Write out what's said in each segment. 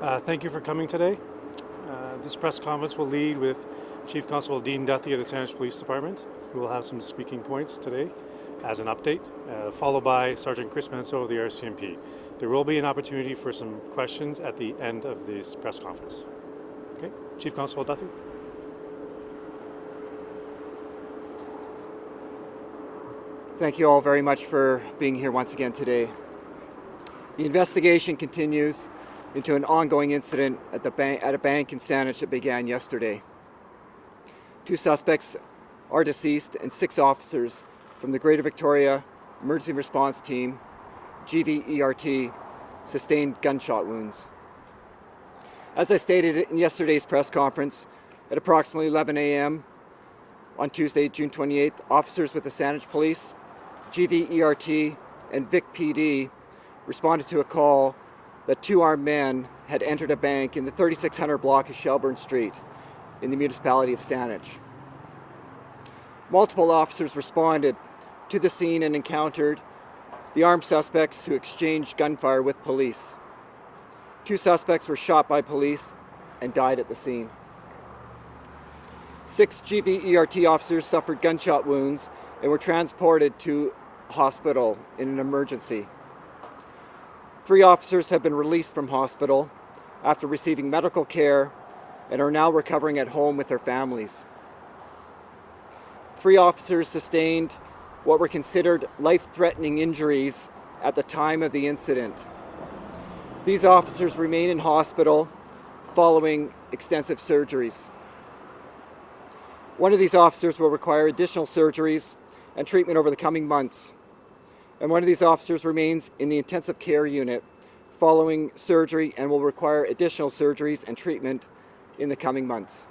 Thank you for coming today. This press conference will lead with Chief Constable Dean Duthie of the Saanich Police Department, who will have some speaking points today as an update, followed by Sergeant Chris Manso of the RCMP. There will be an opportunity for some questions at the end of this press conference. Okay, Chief Constable Duthie. Thank you all very much for being here once again today. The investigation continues into an ongoing incident at a bank in Saanich that began yesterday. 2 suspects are deceased and 6 officers from the Greater Victoria Emergency Response Team, GVERT, sustained gunshot wounds. As I stated in yesterday's press conference, at approximately 11 a.m. on Tuesday, June 28th, officers with the Saanich Police, GVERT, and Vic PD responded to a call that 2 armed men had entered a bank in the 3600 block of Shelbourne Street in the municipality of Saanich. Multiple officers responded to the scene and encountered the armed suspects who exchanged gunfire with police. 2 suspects were shot by police and died at the scene. 6 GVERT officers suffered gunshot wounds and were transported to hospital in an emergency. 3 officers have been released from hospital after receiving medical care and are now recovering at home with their families. 3 officers sustained what were considered life-threatening injuries at the time of the incident. These officers remain in hospital following extensive surgeries. 1 of these officers will require additional surgeries and treatment over the coming months. And 1 of these officers remains in the intensive care unit following surgery and will require additional surgeries and treatment in the coming months.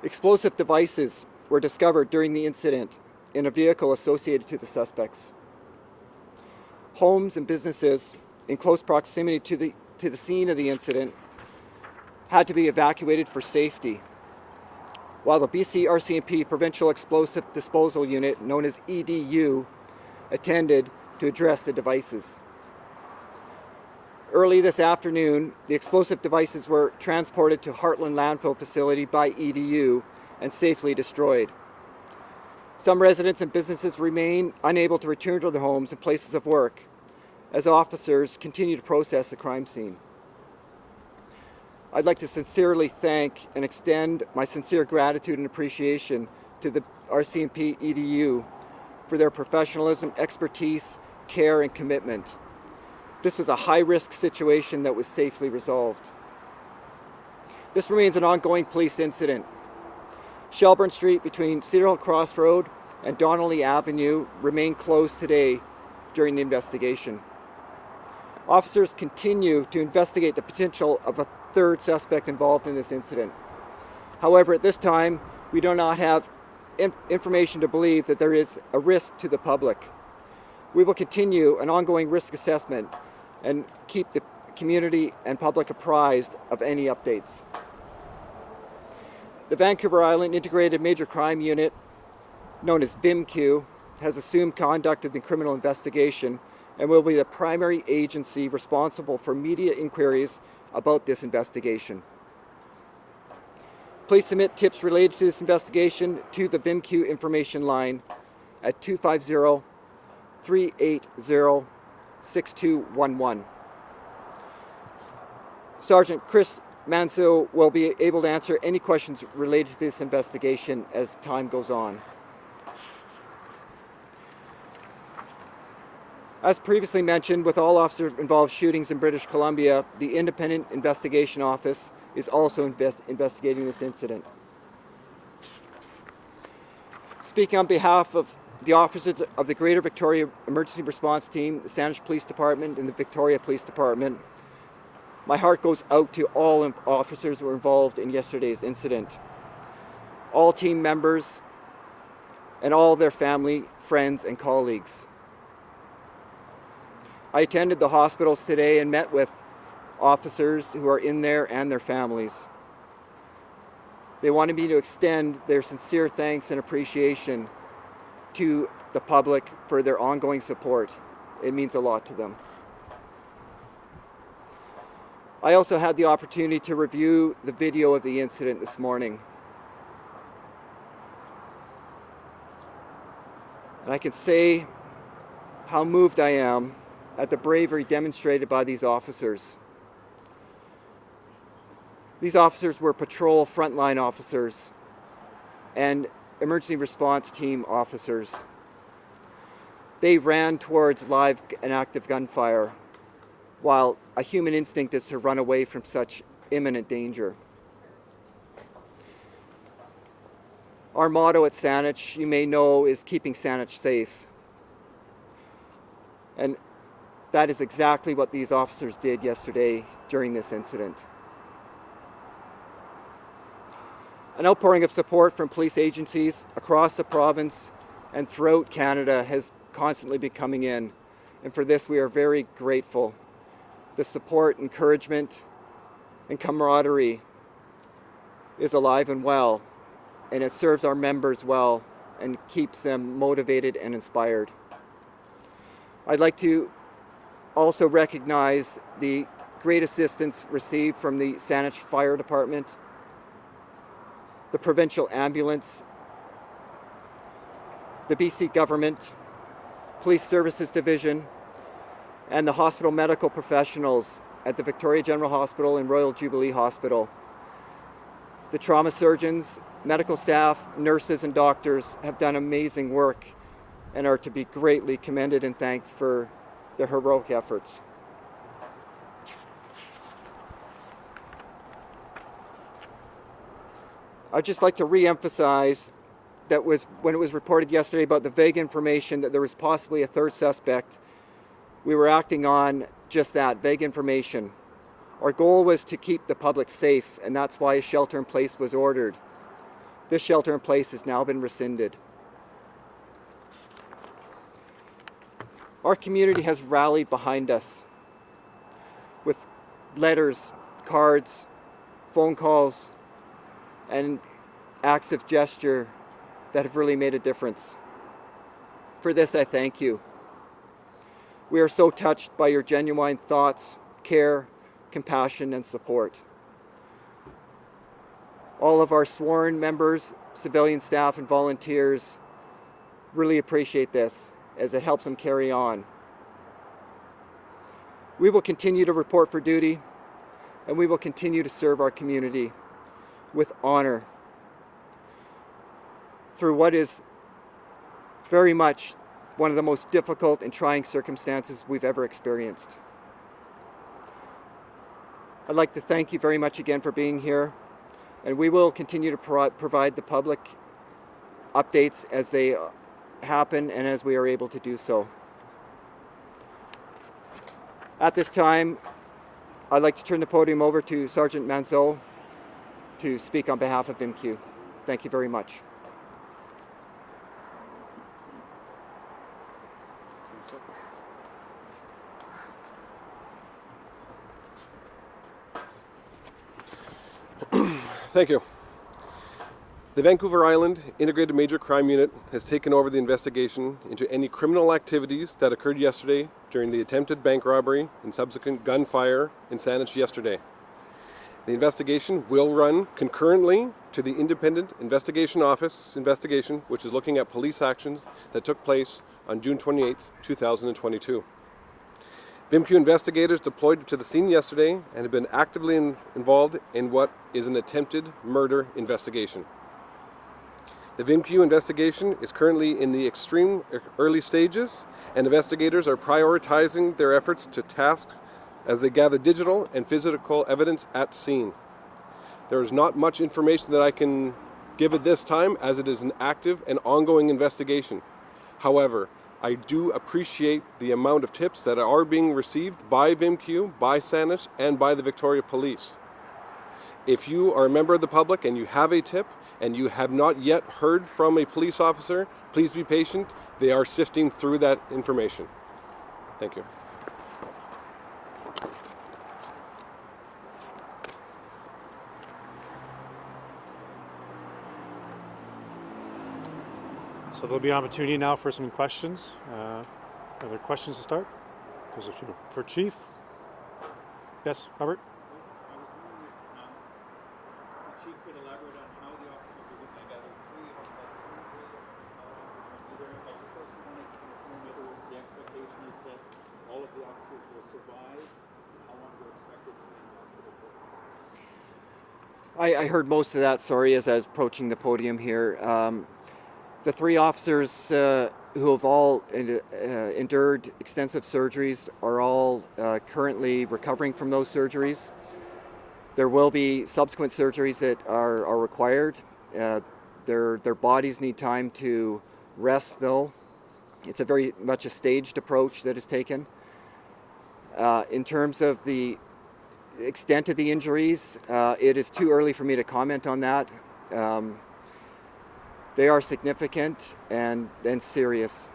Explosive devices were discovered during the incident in a vehicle associated to the suspects. Homes and businesses in close proximity to the scene of the incident had to be evacuated for safety, while the BC RCMP Provincial Explosive Disposal Unit, known as EDU, attended to address the devices. Early this afternoon, the explosive devices were transported to Heartland Landfill Facility by EDU and safely destroyed. Some residents and businesses remain unable to return to their homes and places of work as officers continue to process the crime scene. I'd like to sincerely thank and extend my sincere gratitude and appreciation to the RCMP EDU for their professionalism, expertise, care, and commitment. This was a high-risk situation that was safely resolved. This remains an ongoing police incident. Shelbourne Street between Cedar Hill Crossroad and Donnelly Avenue remain closed today during the investigation. Officers continue to investigate the potential of a 3rd suspect involved in this incident. However, at this time, we do not have information to believe that there is a risk to the public. We will continue an ongoing risk assessment and keep the community and public apprised of any updates. The Vancouver Island Integrated Major Crime Unit, known as VIMQ, has assumed conduct of the criminal investigation and will be the primary agency responsible for media inquiries about this investigation. Please submit tips related to this investigation to the VIMQ information line at 250-380-6211. Sergeant Chris Manso will be able to answer any questions related to this investigation as time goes on. As previously mentioned, with all officer-involved shootings in British Columbia, the Independent Investigation Office is also investigating this incident. Speaking on behalf of the officers of the Greater Victoria Emergency Response Team, the Saanich Police Department, and the Victoria Police Department, my heart goes out to all officers who were involved in yesterday's incident. All team members and all their family, friends, and colleagues. I attended the hospitals today and met with officers who are in there and their families. They wanted me to extend their sincere thanks and appreciation to the public for their ongoing support. It means a lot to them. I also had the opportunity to review the video of the incident this morning. And I can say how moved I am at the bravery demonstrated by these officers. These officers were patrol frontline officers and emergency response team officers. They ran towards live and active gunfire, while a human instinct is to run away from such imminent danger. Our motto at Saanich, you may know, is keeping Saanich safe. And that is exactly what these officers did yesterday during this incident. An outpouring of support from police agencies across the province and throughout Canada has constantly been coming in. And for this, we are very grateful. The support, encouragement, and camaraderie is alive and well, and it serves our members well and keeps them motivated and inspired. I'd like to also recognize the great assistance received from the Saanich Fire Department, the Provincial Ambulance, the BC Government, Police Services Division, and the hospital medical professionals at the Victoria General Hospital and Royal Jubilee Hospital. The trauma surgeons, medical staff, nurses, and doctors have done amazing work and are to be greatly commended and thanked for their heroic efforts. I'd just like to re-emphasize that when it was reported yesterday about the vague information that there was possibly a third suspect, we were acting on just that, vague information. Our goal was to keep the public safe, and that's why a shelter in place was ordered. This shelter in place has now been rescinded. Our community has rallied behind us with letters, cards, phone calls, and acts of gesture that have really made a difference. For this, I thank you. We are so touched by your genuine thoughts, care, compassion, and support. All of our sworn members, civilian staff, and volunteers really appreciate this as it helps them carry on. We will continue to report for duty, and we will continue to serve our community with honor through what is very much one of the most difficult and trying circumstances we've ever experienced. I'd like to thank you very much again for being here, and we will continue to provide the public updates as they happen and as we are able to do so. At this time, I'd like to turn the podium over to Sergeant Manzeau to speak on behalf of VMQ. Thank you very much. Thank you. The Vancouver Island Integrated Major Crime Unit has taken over the investigation into any criminal activities that occurred yesterday during the attempted bank robbery and subsequent gunfire in Saanich yesterday. The investigation will run concurrently to the Independent Investigation Office investigation, which is looking at police actions that took place on June 28, 2022. VMQ investigators deployed to the scene yesterday and have been actively involved in what is an attempted murder investigation. The VMQ investigation is currently in the extreme early stages, and investigators are prioritizing their efforts to task as they gather digital and physical evidence at scene. There is not much information that I can give at this time, as it is an active and ongoing investigation. However, I do appreciate the amount of tips that are being received by VMQ, by Saanich, and by the Victoria Police. If you are a member of the public and you have a tip and you have not yet heard from a police officer, please be patient. They are sifting through that information. Thank you. So there'll be an opportunity now for some questions. Are there questions to start? There's a few. For Chief? Yes, Robert? indication is that all of the officers will survive? How long they're expected to be in hospital for? I heard most of that, sorry, as I was approaching the podium here. The 3 officers who have all endured extensive surgeries are all currently recovering from those surgeries. There will be subsequent surgeries that are required. Their bodies need time to rest, though. It's a very much a staged approach that is taken. In terms of the extent of the injuries, it is too early for me to comment on that. They are significant and serious.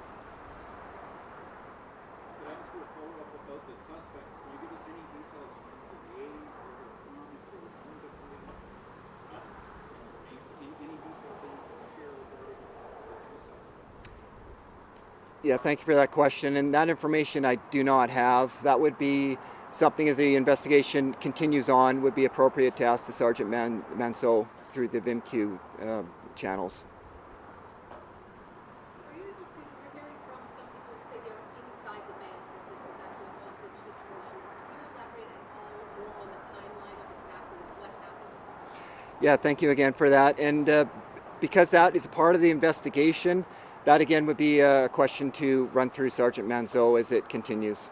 Could I ask you a follow-up about the suspects? Can you give us any details in terms of age, where they're from, if they were known to police? Any details that you can share regarding the 2 suspects? Yeah, thank you for that question. And that information I do not have. That would be something, as the investigation continues on, would be appropriate to ask the Sergeant Manceau through the VIMQ channels. Are you able to, we're hearing from some people who say they were inside the bank, that this was actually a hostage situation. Can you elaborate at all more on the timeline of exactly what happened? Yeah, thank you again for that. And because that is a part of the investigation, that again would be a question to run through Sergeant Manceau as it continues.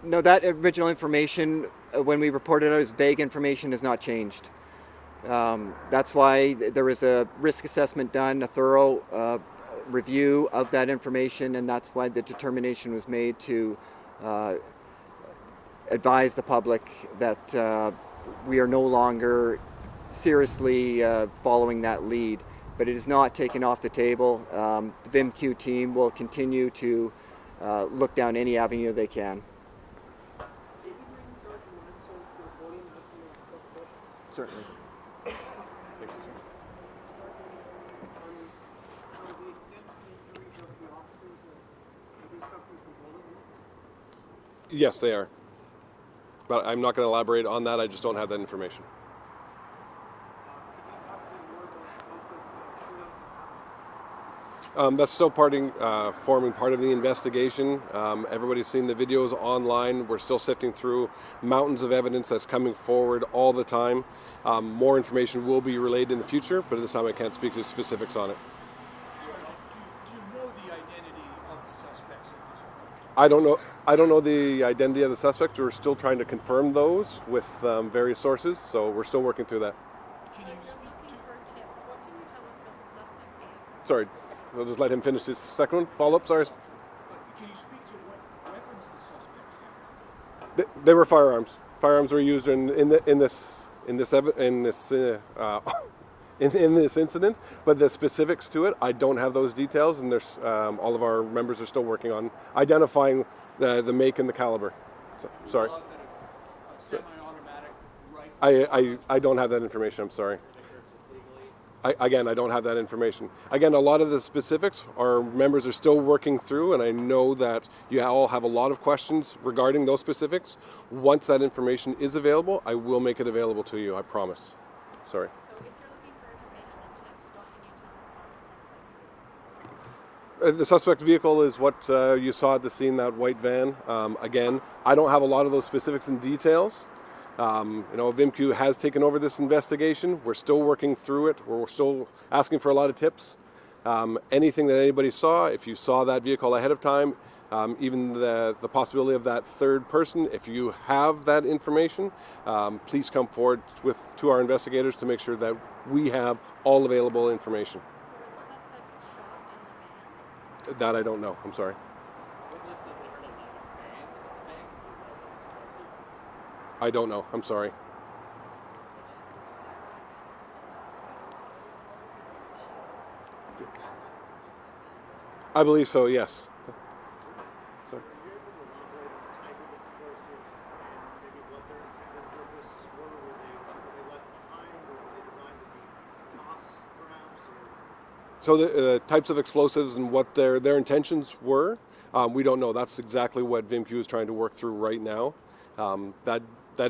No, that original information, when we reported out as vague information, has not changed. That's why there was a risk assessment done, a thorough review of that information, and that's why the determination was made to advise the public that we are no longer seriously following that lead. But it is not taken off the table. The VIMQ team will continue to look down any avenue they can. Certainly. Yes, they are. But I'm not going to elaborate on that. I just don't have that information. That's still forming part of the investigation. Everybody's seen the videos online. We're still sifting through mountains of evidence that's coming forward all the time. More information will be relayed in the future, but at this time I can't speak to specifics on it. Do you know the identity of the suspects at this point? I don't know the identity of the suspects. We're still trying to confirm those with various sources, so we're still working through that. Can you speak to for tips? What can you tell us about the suspect being? Sorry, I'll just let him finish his second one. Follow up, sorry. Can you speak to what weapons the suspects had? They were firearms. Firearms were used in this incident, but the specifics to it, I don't have those details, and there's all of our members are still working on identifying the make and the caliber. So, sorry. A semi-automatic rifle? I don't have that information. I'm sorry. I don't have that information. Again, a lot of the specifics our members are still working through, and I know that you all have a lot of questions regarding those specifics. Once that information is available, I will make it available to you, I promise. Sorry. So if you're looking for information and tips, what can you tell us about the suspect's vehicle? The suspect vehicle is what you saw at the scene, that white van. Again, I don't have a lot of those specifics and details. VIMQ has taken over this investigation. We're still working through it. We're still asking for a lot of tips. Anything that anybody saw, if you saw that vehicle ahead of time, even the possibility of that third person, if you have that information, please come forward to our investigators to make sure that we have all available information. So were the suspects shot in the van? That I don't know. I'm sorry. Witness said they heard a loud bang at the bank. Is that explosive? I don't know. I'm sorry. I believe so, yes. Sorry. Are you able to elaborate on the type of explosives and maybe what their intended purpose were? Were they left behind, or were they designed to be tossed, perhaps? Or So the types of explosives and what their intentions were, we don't know. That's exactly what VMQ is trying to work through right now. That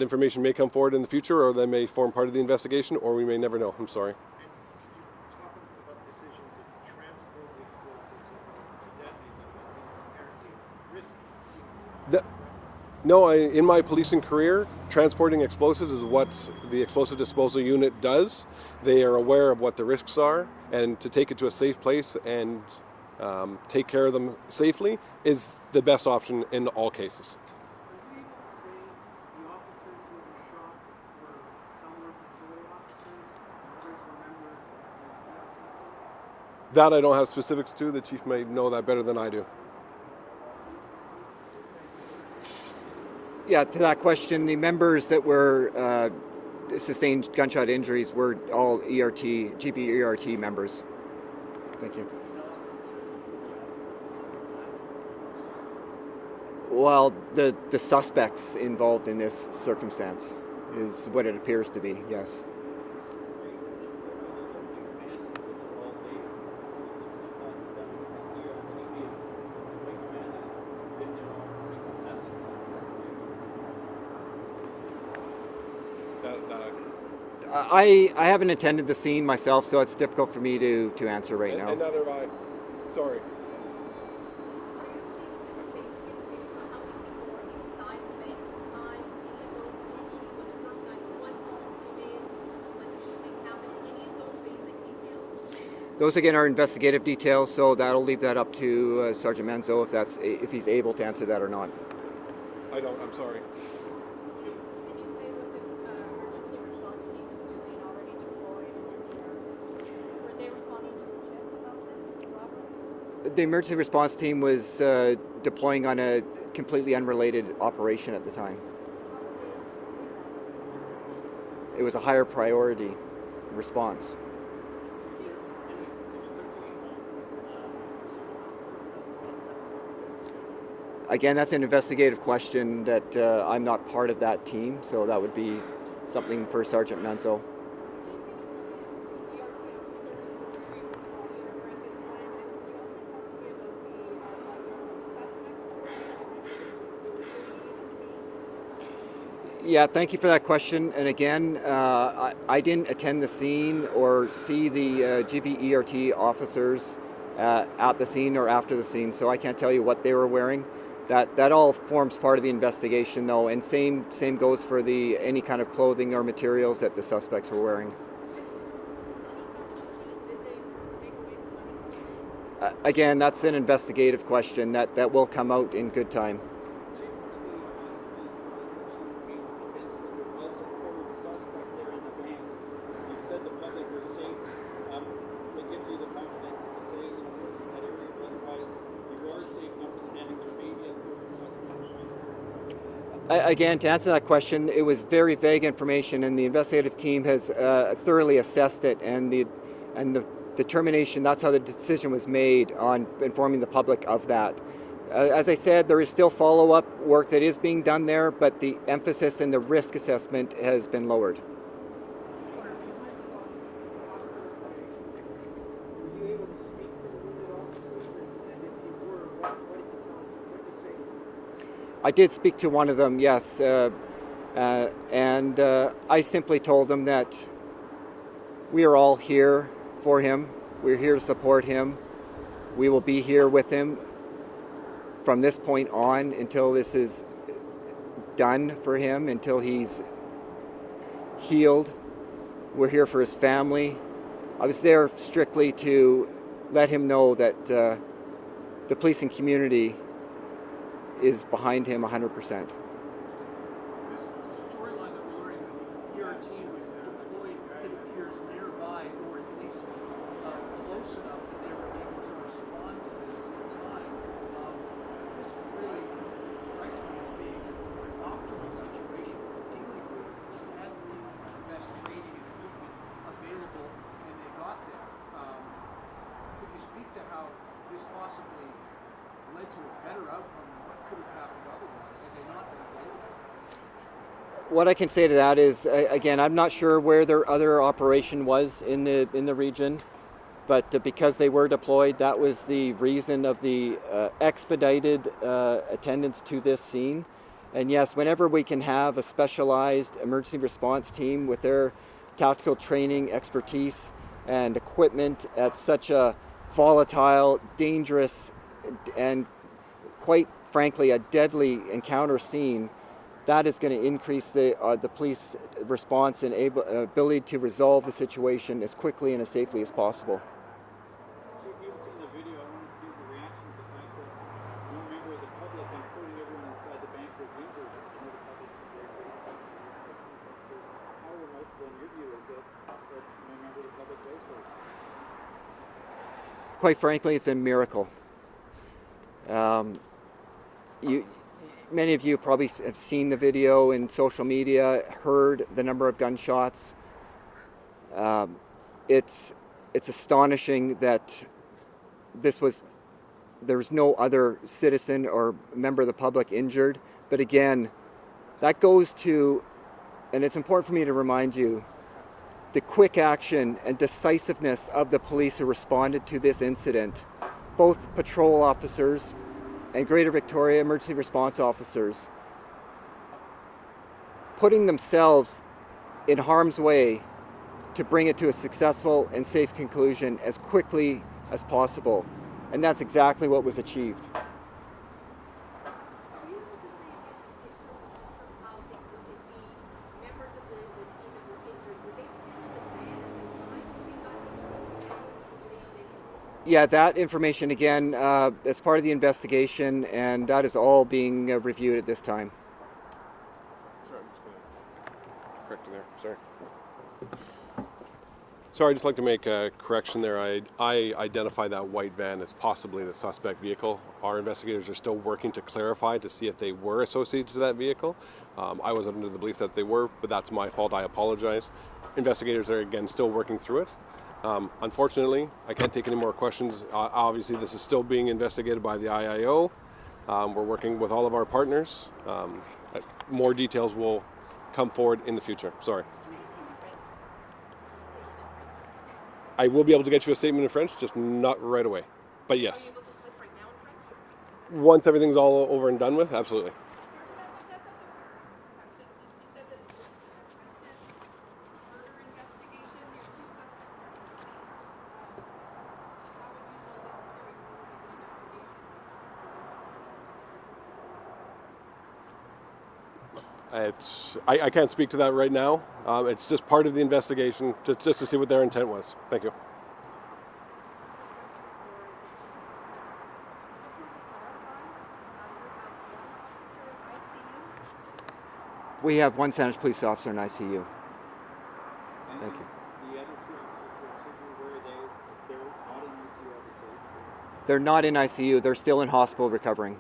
information may come forward in the future, or that may form part of the investigation, or we may never know. I'm sorry. And you talk about the decision to transport the explosives to detonate them. That seems inherently risky. No, in my policing career, transporting explosives is what the explosive disposal unit does. They are aware of what the risks are, and to take it to a safe place and take care of them safely is the best option in all cases. Are you able to say the officers who were shot were some were patrol officers, others were members of the That I don't have specifics to. The chief may know that better than I do. Yeah, to that question, the members that were sustained gunshot injuries were all GP ERT members. Thank you. Well, the suspects involved in this circumstance is what it appears to be, yes. I haven't attended the scene myself, so it's difficult for me to answer right now. And neither have I. Sorry. Those again are investigative details, so that'll leave that up to Sergeant Menzo if he's able to answer that or not. I don't. I'm sorry. Can you say what the emergency response team is doing already deployed? Were they responding to a tip about this robbery? The emergency response team was deploying on a completely unrelated operation at the time. It was a higher priority response. Again, that's an investigative question that I'm not part of that team, so that would be something for Sergeant Menzo. Yeah, thank you for that question. And again, I didn't attend the scene or see the GVERT officers at the scene or after the scene, so I can't tell you what they were wearing. That all forms part of the investigation, though, and same goes for any kind of clothing or materials that the suspects were wearing. Again, that's an investigative question that will come out in good time. Again, to answer that question, it was very vague information, and the investigative team has thoroughly assessed it, and the determination, that's how the decision was made on informing the public of that. As I said, there is still follow-up work that is being done there, but the emphasis and the risk assessment has been lowered. I did speak to one of them, yes, and I simply told them that we are all here for him. We're here to support him. We will be here with him from this point on until this is done for him, until he's healed. We're here for his family. I was there strictly to let him know that the policing community is behind him 100%. This storyline that we're learning that the ERT was deployed, it appears nearby, or at least close enough that they were able to respond to this in time. This really strikes me as being an optimal situation for dealing with it, because you had the best training and equipment available and they got there. Could you speak to how this possibly led to a better outcome than what could have happened otherwise had they not been available? What I can say to that is, again, I'm not sure where their other operation was in the region, But because they were deployed, that was the reason of the expedited attendance to this scene. And yes, whenever we can have a specialized emergency response team with their tactical training, expertise, and equipment at such a volatile, dangerous, and quite frankly, a deadly encounter scene, that is going to increase the police response and ability to resolve the situation as quickly and as safely as possible. Chief, you've seen the video. I wanted to get your reaction to the fact that no member of the public, including everyone inside the bank, was injured. I know the public's been very critical. How remarkable in your view is it that no member of the public was hurt? Quite frankly, it's a miracle. Many of you probably have seen the video in social media, heard the number of gunshots. It's astonishing that there's no other citizen or member of the public injured. But again, that goes to, and it's important for me to remind you, the quick action and decisiveness of the police who responded to this incident, both patrol officers and Greater Victoria emergency response officers, putting themselves in harm's way to bring it to a successful and safe conclusion as quickly as possible. And that's exactly what was achieved. Are you able to say in terms of just sort of how things were, if the members of the team that were injured, were they still in the van at the time when they got injured? Were they on any? Yeah, that information again, as part of the investigation, and that is all being reviewed at this time. Sorry, I'm just going to correct you there. Sorry. Sorry, I'd just like to make a correction there. I identified that white van as possibly the suspect vehicle. Our investigators are still working to clarify to see if they were associated to that vehicle. I was under the belief that they were, but that's my fault. I apologize. Investigators are, again, still working through it. Unfortunately, I can't take any more questions. Obviously, this is still being investigated by the IIO. We're working with all of our partners. More details will come forward in the future. Sorry. I will be able to get you a statement in French, just not right away. But yes. Are you able to click right now in French? Once everything's all over and done with, absolutely. Can I ask a question? You said that it was a murder investigation. Your two suspects are deceased. How unusual is it to carry forward with an investigation? I can't speak to that right now. It's just part of the investigation, just to see what their intent was. Thank you. We have one Saanich police officer in ICU. And Thank you. the other two officers who had surgery, they're not in ICU, obviously. They're not in ICU. They're still in hospital recovering.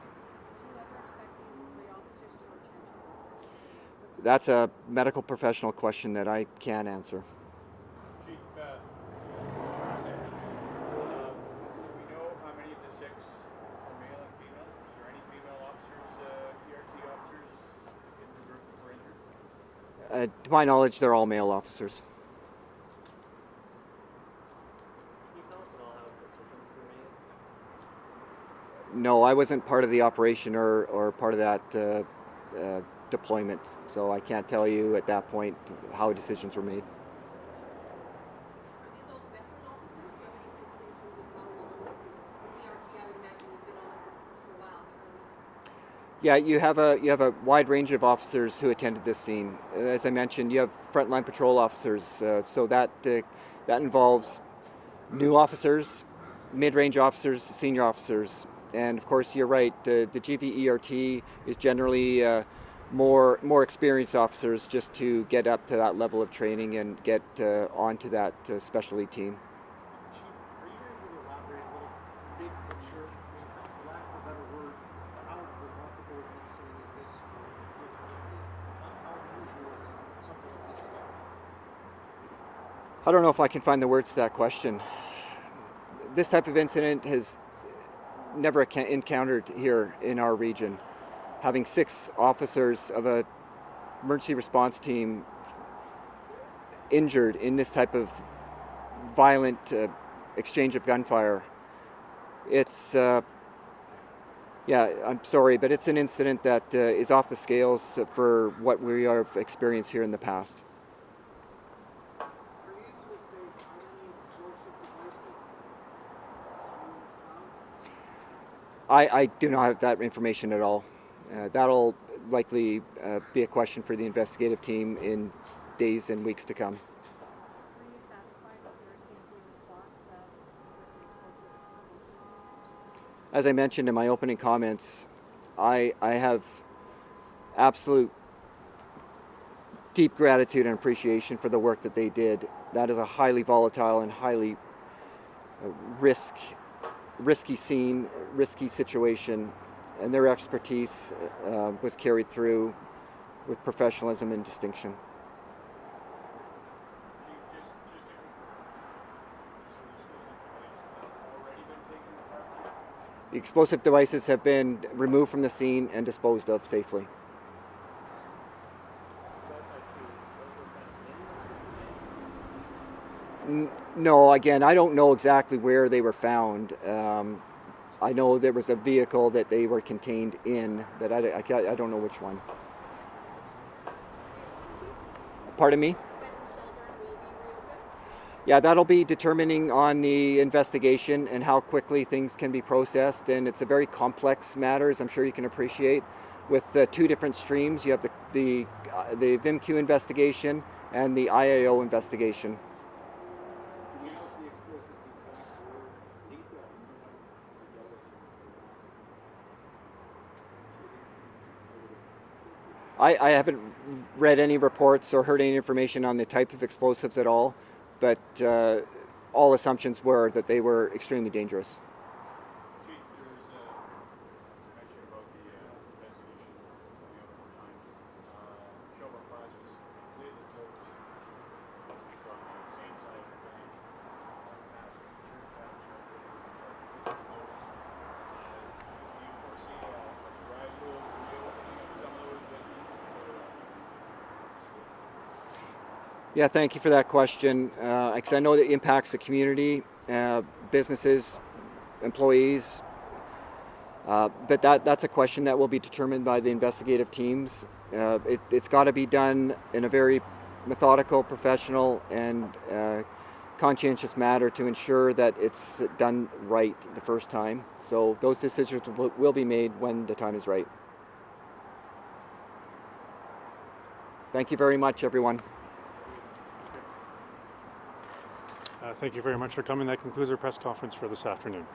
That's a medical professional question that I can't answer. Chief, do we know how many of the 6 are male and female? Is there any female officers, ERT officers in the group that were injured? To my knowledge, they're all male officers. Can you tell us at all how decisions were made? No, I wasn't part of the operation or part of that deployment, so I can't tell you at that point how decisions were made. Are these all veteran officers? Do you have any sense in terms of how long? From ERT, I would imagine you've been on the police force for a while. Yeah, you have a wide range of officers who attended this scene. As I mentioned, you have frontline patrol officers, so that involves new officers, mid-range officers, senior officers, and of course, you're right. The GVERT is generally more experienced officers just to get up to that level of training and get onto that specialty team. Chief, are you able to elaborate a little big picture, for lack of a better word, how remarkable an incident is this for your community? How unusual is something of this scale? I don't know if I can find the words to that question. This type of incident has never encountered here in our region. Having 6 officers of a emergency response team injured in this type of violent exchange of gunfire. It's, yeah, I'm sorry, but it's an incident that is off the scales for what we have experienced here in the past. Are you able to say how many explosive devices found? I do not have that information at all. That'll likely be a question for the investigative team in days and weeks to come. Were you satisfied with your CMP response with the explosive? As I mentioned in my opening comments, I have absolute deep gratitude and appreciation for the work that they did. That is a highly volatile and highly risky scene, risky situation, and their expertise was carried through with professionalism and distinction. Chief, just to confirm, so the explosive devices have already been taken apart? The explosive devices have been removed from the scene and disposed of safely. No, again, I don't know exactly where they were found. I know there was a vehicle that they were contained in, but I don't know which one. Pardon me? Yeah, that'll be determining on the investigation and how quickly things can be processed, and it's a very complex matter, as I'm sure you can appreciate. With two different streams, you have the VIMQ investigation and the IAO investigation. Do we know if the explosives in fact were lethal and somebody's I haven't read any reports or heard any information on the type of explosives at all, but all assumptions were that they were extremely dangerous. Chief, there's mention about the investigation going on over time. Shelbourne Plaza is completely closed. It's on the same side of the bank, past Church Avenue, closed. Do you foresee a gradual reopening of some of those businesses? Yeah, thank you for that question. Because I know that it impacts the community, businesses, employees. But that's a question that will be determined by the investigative teams. It's got to be done in a very methodical, professional, and conscientious manner to ensure that it's done right the first time. So those decisions will be made when the time is right. Thank you very much, everyone. Thank you very much for coming. That concludes our press conference for this afternoon.